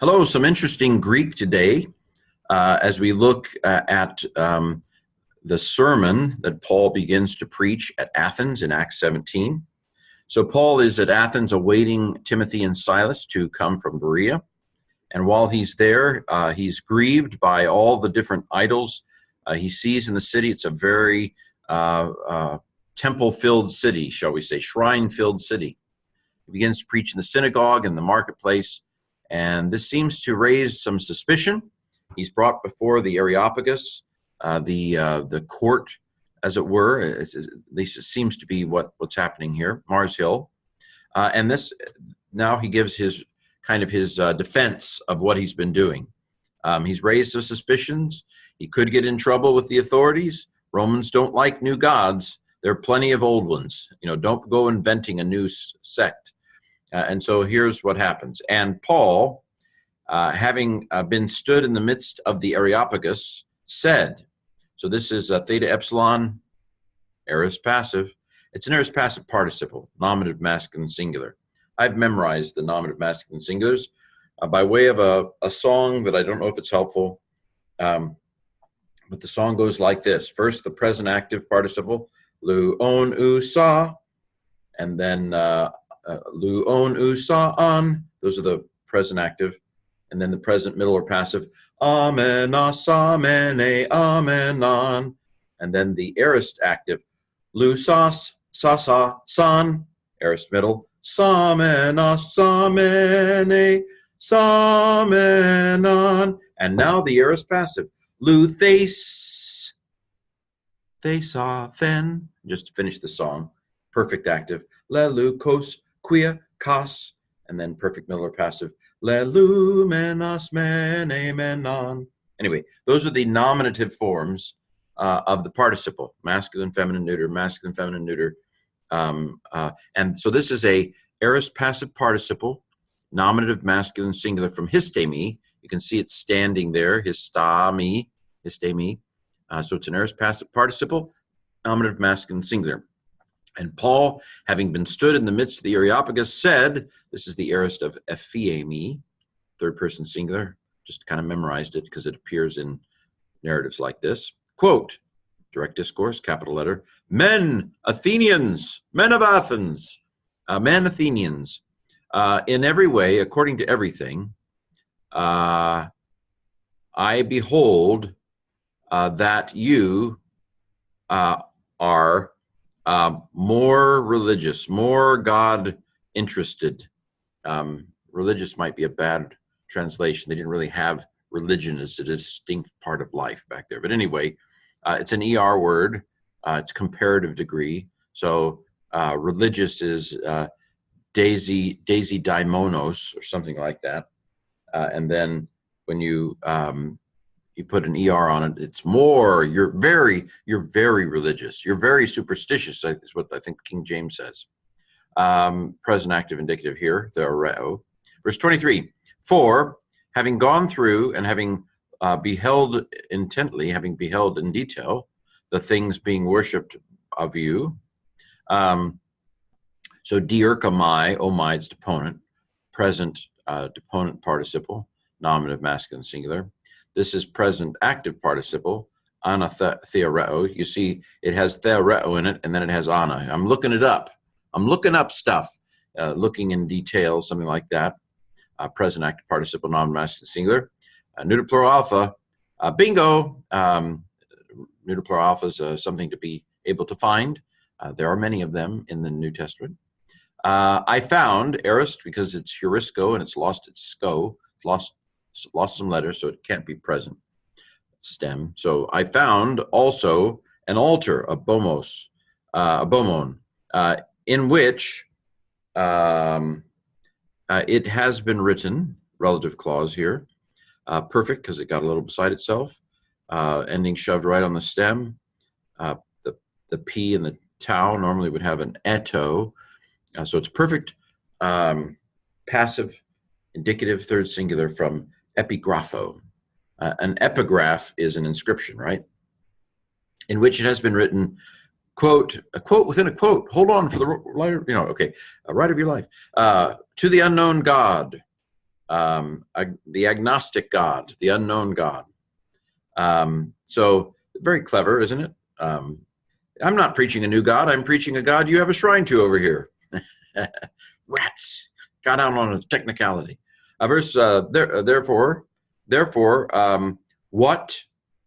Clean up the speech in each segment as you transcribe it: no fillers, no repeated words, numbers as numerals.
Hello, some interesting Greek today as we look at the sermon that Paul begins to preach at Athens in Acts 17. So Paul is at Athens awaiting Timothy and Silas to come from Berea. And while he's there, he's grieved by all the different idols he sees in the city. It's a very temple-filled city, shall we say, shrine-filled city. He begins to preach in the synagogue and the marketplace, and this seems to raise some suspicion. He's brought before the Areopagus, the court, as it were. At least it seems to be what's happening here, Mars Hill. And this, now he gives his defense of what he's been doing. He's raised some suspicions. He could get in trouble with the authorities. Romans don't like new gods. There are plenty of old ones. Don't go inventing a new sect. And so here's what happens. And Paul, having been stood in the midst of the Areopagus, said, so this is theta epsilon, aorist passive. It's an aorist passive participle, nominative masculine singular. I've memorized the nominative masculine singulars by way of a song that I don't know if it's helpful, but the song goes like this. First, the present active participle, lu, on, u, sa, and then lu, on, u, sa, an. Those are the present active. And then the present middle or passive, amenas, amene, amenon. And then the aorist active, lu, sas, sa, sa, san, aorist middle, samenas, samene, samenon. And now the aorist passive, lu, thes, thesa, then. Just to finish the song, perfect active, le, lu, kos, quia, kas. And then perfect middle or passive, le, lu, menas, mene, menon. Anyway, those are the nominative forms of the participle, masculine, feminine, neuter, masculine, feminine, neuter. And so this is a aorist passive participle, nominative masculine singular from histemi. You can see it standing there, histami, histemi. So it's an aorist passive participle, nominative masculine singular. And Paul, having been stood in the midst of the Areopagus, said, this is the aorist of ephiemi, third person singular, just kind of memorized it because it appears in narratives like this. Quote, direct discourse, capital letter, men, Athenians, men of Athens, men, Athenians, in every way, according to everything, I behold that you are more religious, more God-interested. Religious might be a bad translation. They didn't really have religion as a distinct part of life back there. But anyway, it's an ER word. It's comparative degree. So religious is daisy daimonos or something like that. And then when you put an ER on it, it's more, you're very religious. You're very superstitious, is what I think King James says. Present active indicative here, theoreo. Verse 23, for having gone through and having beheld intently, having beheld in detail the things being worshipped of you. So dierkamai, omai, it's deponent, present deponent participle, nominative masculine singular. This is present active participle, ana theoreo. You see it has theoreo in it, and then it has ana. I'm looking it up. I'm looking up stuff, looking in detail, something like that. Present active participle, nominative masculine singular. Neuter plural alpha, bingo. Neuter plural alpha is something to be able to find. There are many of them in the New Testament. I found aorist because it's heurisco and it's lost its sco, lost some letters, so it can't be present stem. So I found also an altar, a bomos, a bomon, in which it has been written, relative clause here, perfect because it got a little beside itself, ending shoved right on the stem. The P and the tau normally would have an eto, so it's perfect passive indicative third singular from epigrapho. An epigraph is an inscription, right? In which it has been written, quote, a quote within a quote, hold on for the light, ride of your life, to the unknown God, the agnostic God, the unknown God. So very clever, isn't it? I'm not preaching a new God. I'm preaching a God you have a shrine to over here. Rats. Got out on a technicality. Therefore, what,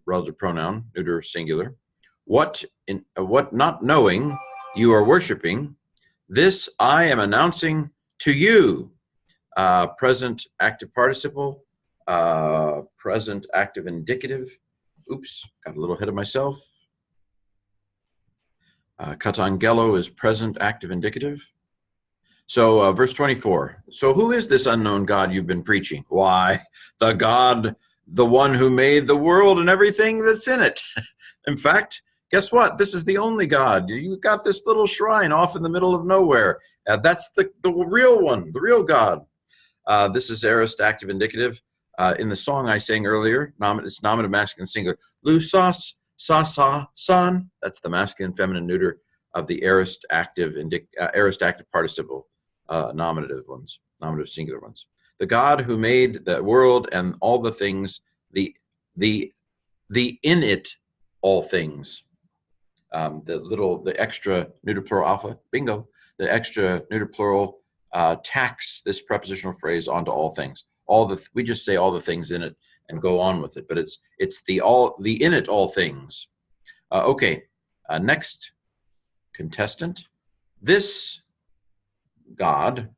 relative pronoun, neuter singular, what not knowing you are worshiping, this I am announcing to you. Present active participle, present active indicative. Oops, got a little ahead of myself. Katangelo is present active indicative. So verse 24. So who is this unknown God you've been preaching? Why, the God, the one who made the world and everything that's in it. In fact, guess what? This is the only God. You got this little shrine off in the middle of nowhere. That's the real one, the real God. This is aorist active indicative. In the song I sang earlier, it's nominative masculine singular. Lu sas, sa sa san. That's the masculine feminine neuter of the aorist active participle, nominative ones, nominative singular ones. The God who made the world and all the things, the in it all things. The extra neuter plural alpha, bingo. The extra neuter plural tacks this prepositional phrase onto all things. We just say all the things in it and go on with it, but it's the in it all things. Okay, next contestant. This God,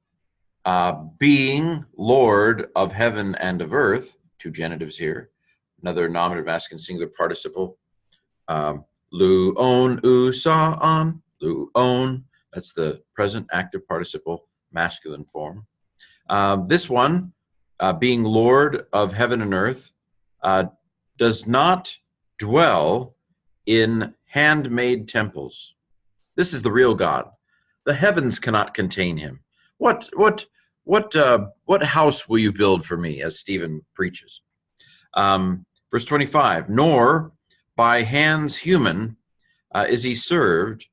being Lord of heaven and of earth, two genitives here, another nominative masculine singular participle. Lu on u sa on, lu on. That's the present active participle masculine form. This one, being Lord of heaven and earth, does not dwell in handmade temples. This is the real God. The heavens cannot contain him. What house will you build for me, as Stephen preaches? Verse 25, nor by hands human is he served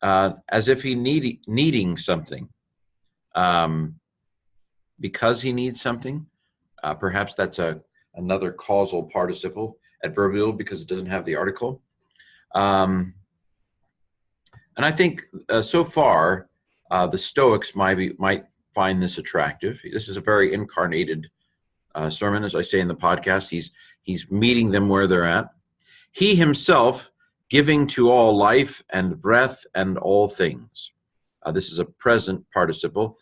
as if he needing something. Because he needs something. Perhaps that's another causal participle, adverbial, because it doesn't have the article. And I think so far, the Stoics might find this attractive. This is a very incarnated sermon, as I say in the podcast. He's meeting them where they're at. He himself giving to all life and breath and all things. This is a present participle.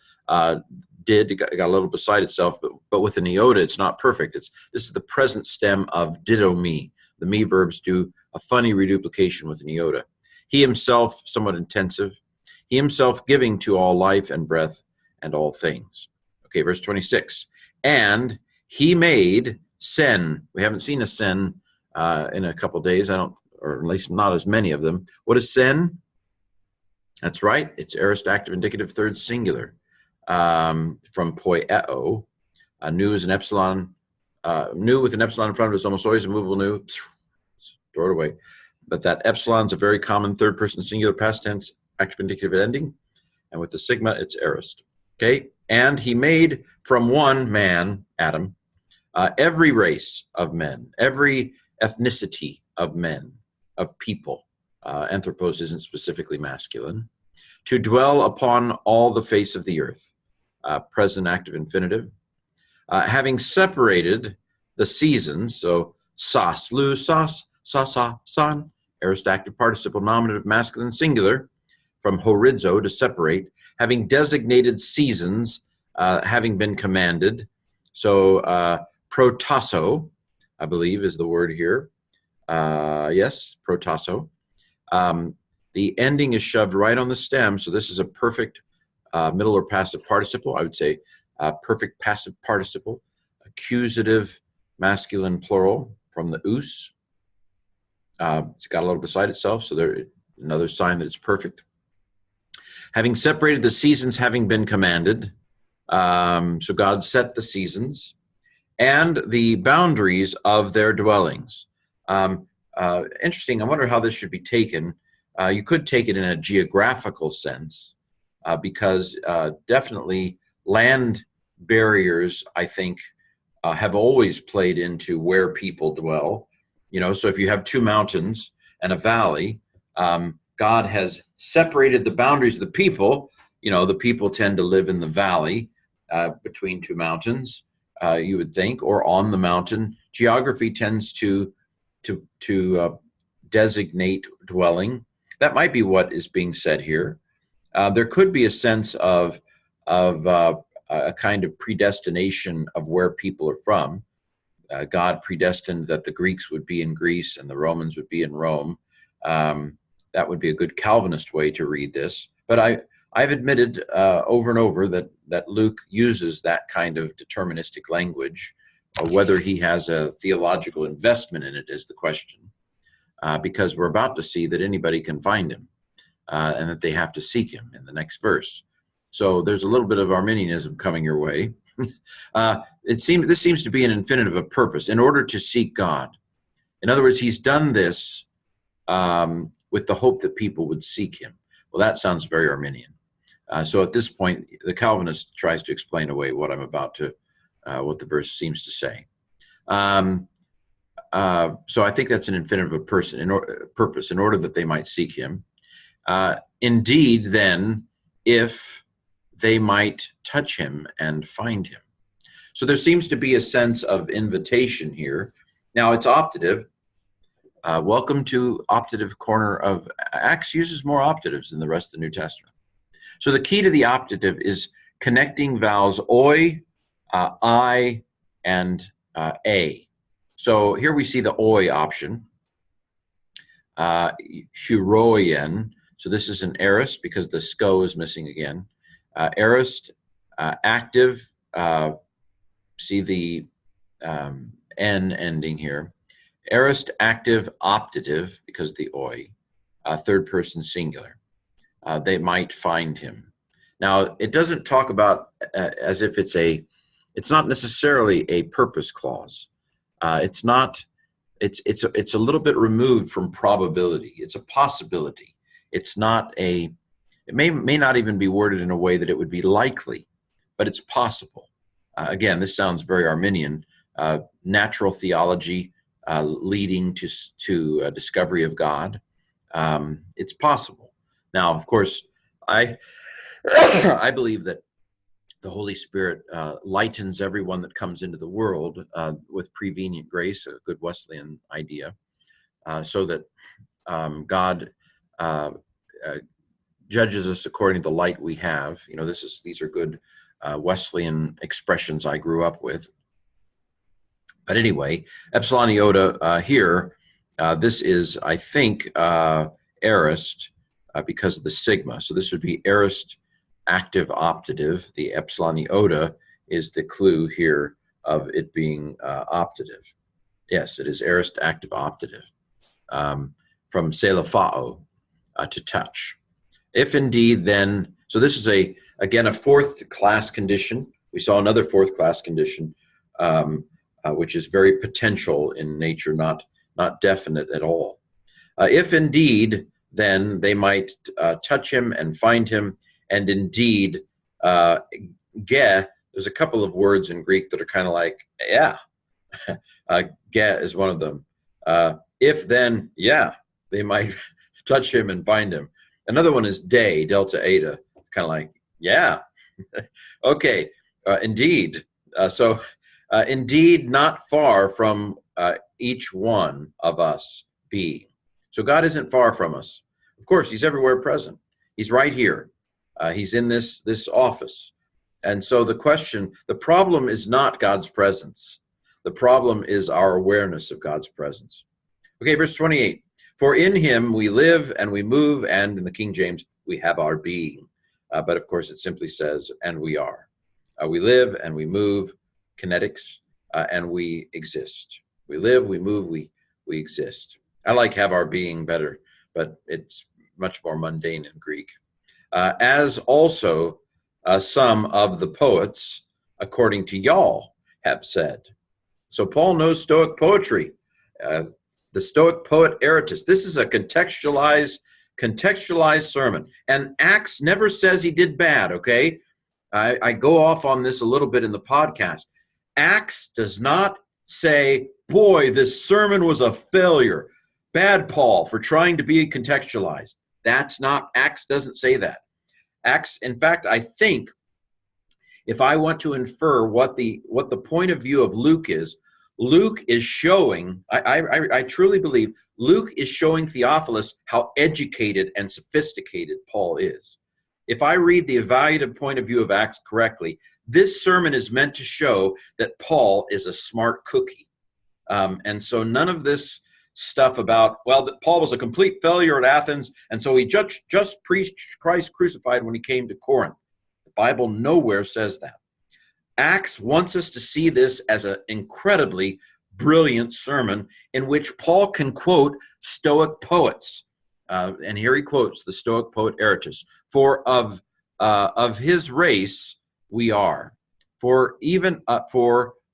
It got a little beside itself, but with an iota, it's not perfect. This is the present stem of ditto me. The me verbs do a funny reduplication with an iota. He himself, somewhat intensive. He himself giving to all life and breath and all things. Okay, verse 26. And he made sen. We haven't seen a sen in a couple days. Or at least not as many of them. What is sen? That's right. It's aorist active indicative third singular. From poieo. Nu is an epsilon. Nu with an epsilon in front of it is almost always a movable nu. Throw it away. But that epsilon is a very common third person singular past tense active indicative ending. And with the sigma, it's aorist. Okay. And he made from one man, Adam, every race of men, every ethnicity of men, of people. Anthropos isn't specifically masculine. To dwell upon all the face of the earth. Present active infinitive. Having separated the seasons, so sas, lu, sas, sa, sa, san, aorist active participle nominative masculine singular, from horizo, to separate, having designated seasons, having been commanded. So protasso, I believe is the word here. Yes, protasso. The ending is shoved right on the stem, so this is a perfect middle or passive participle. I would say perfect passive participle, accusative masculine plural from the us. It's got a little beside itself, so there's another sign that it's perfect. Having separated the seasons, having been commanded. So God set the seasons and the boundaries of their dwellings. Interesting. I wonder how this should be taken. You could take it in a geographical sense because definitely land barriers, I think, have always played into where people dwell. So if you have two mountains and a valley, God has separated the boundaries of the people. The people tend to live in the valley between two mountains, you would think, or on the mountain. Geography tends to designate dwelling. That might be what is being said here. There could be a sense of a kind of predestination of where people are from. God predestined that the Greeks would be in Greece and the Romans would be in Rome. That would be a good Calvinist way to read this. But I've admitted over and over that Luke uses that kind of deterministic language. Whether he has a theological investment in it is the question, because we're about to see that anybody can find him, and that they have to seek him in the next verse. So there's a little bit of Arminianism coming your way. This seems to be an infinitive of purpose, in order to seek God. In other words, he's done this with the hope that people would seek him. Well, that sounds very Arminian. So at this point, the Calvinist tries to explain away what what the verse seems to say. So I think that's an infinitive of purpose, in order that they might seek him. Indeed, then, if they might touch him and find him. So there seems to be a sense of invitation here. Now, it's optative. Welcome to optative corner of Acts. Uses more optatives than the rest of the New Testament. So the key to the optative is connecting vowels oi, I, and a. So here we see the oi option. Huroien. So this is an aorist because the sco is missing again. Aorist, active, see the N ending here. Aorist, active, optative, because the oi, third person singular. They might find him. Now, it doesn't talk about as if it's not necessarily a purpose clause. It's a little bit removed from probability. It's a possibility. It's not it may not even be worded in a way that it would be likely, but it's possible. Again, this sounds very Arminian. Natural theology leading to discovery of God. It's possible. Now, of course, I believe that the Holy Spirit lightens everyone that comes into the world with prevenient grace, a good Wesleyan idea, so that God judges us according to the light we have. These are good Wesleyan expressions I grew up with. But anyway, epsilon iota here, this is, I think, aorist because of the sigma. So this would be aorist active optative. The epsilon iota is the clue here of it being optative. Yes, it is aorist active optative, from selafao, to touch. If indeed, then, so this is again a fourth class condition. We saw another fourth class condition, which is very potential in nature, not definite at all. If indeed, then they might touch him and find him, and indeed, there's a couple of words in Greek that are kind of like, yeah, ge is one of them. If then, yeah, they might touch him and find him. Another one is de, delta eta, kind of like, yeah, okay, indeed. So indeed, not far from each one of us being. So God isn't far from us. Of course, he's everywhere present. He's right here. He's in this office. And so the problem is not God's presence. The problem is our awareness of God's presence. Okay, verse 28. For in him we live and we move, and in the King James, we have our being. But of course, it simply says, and we are. We live and we move, kinetics, and we exist. We live, we move, we exist. I like have our being better, but it's much more mundane in Greek. As also some of the poets, according to y'all, have said. So Paul knows Stoic poetry. The Stoic poet Aratus. This is a contextualized sermon. And Acts never says he did bad, okay? I go off on this a little bit in the podcast. Acts does not say, boy, this sermon was a failure. Bad Paul for trying to be contextualized. That's not, Acts doesn't say that. Acts, in fact, I think if I want to infer what the point of view of Luke is showing, I truly believe Luke is showing Theophilus how educated and sophisticated Paul is. If I read the evaluative point of view of Acts correctly, this sermon is meant to show that Paul is a smart cookie. And so none of this stuff about, well, that Paul was a complete failure at Athens, and so he just preached Christ crucified when he came to Corinth. The Bible nowhere says that. Acts wants us to see this as an incredibly brilliant sermon in which Paul can quote Stoic poets. And here he quotes the Stoic poet Aratus. For of his race we are. For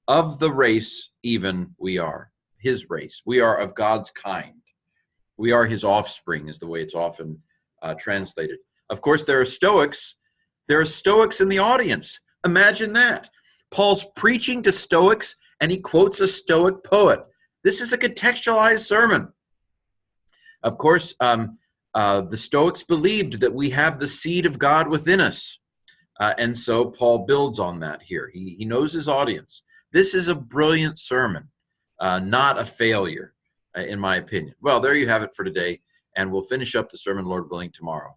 of the race even we are. His race. We are of God's kind. We are his offspring is the way it's often translated. Of course, there are Stoics. There are Stoics in the audience. Imagine that. Paul's preaching to Stoics and he quotes a Stoic poet. This is a contextualized sermon. Of course, the Stoics believed that we have the seed of God within us. And so Paul builds on that here. He knows his audience. This is a brilliant sermon, not a failure, in my opinion. Well, there you have it for today, and we'll finish up the sermon, Lord willing, tomorrow.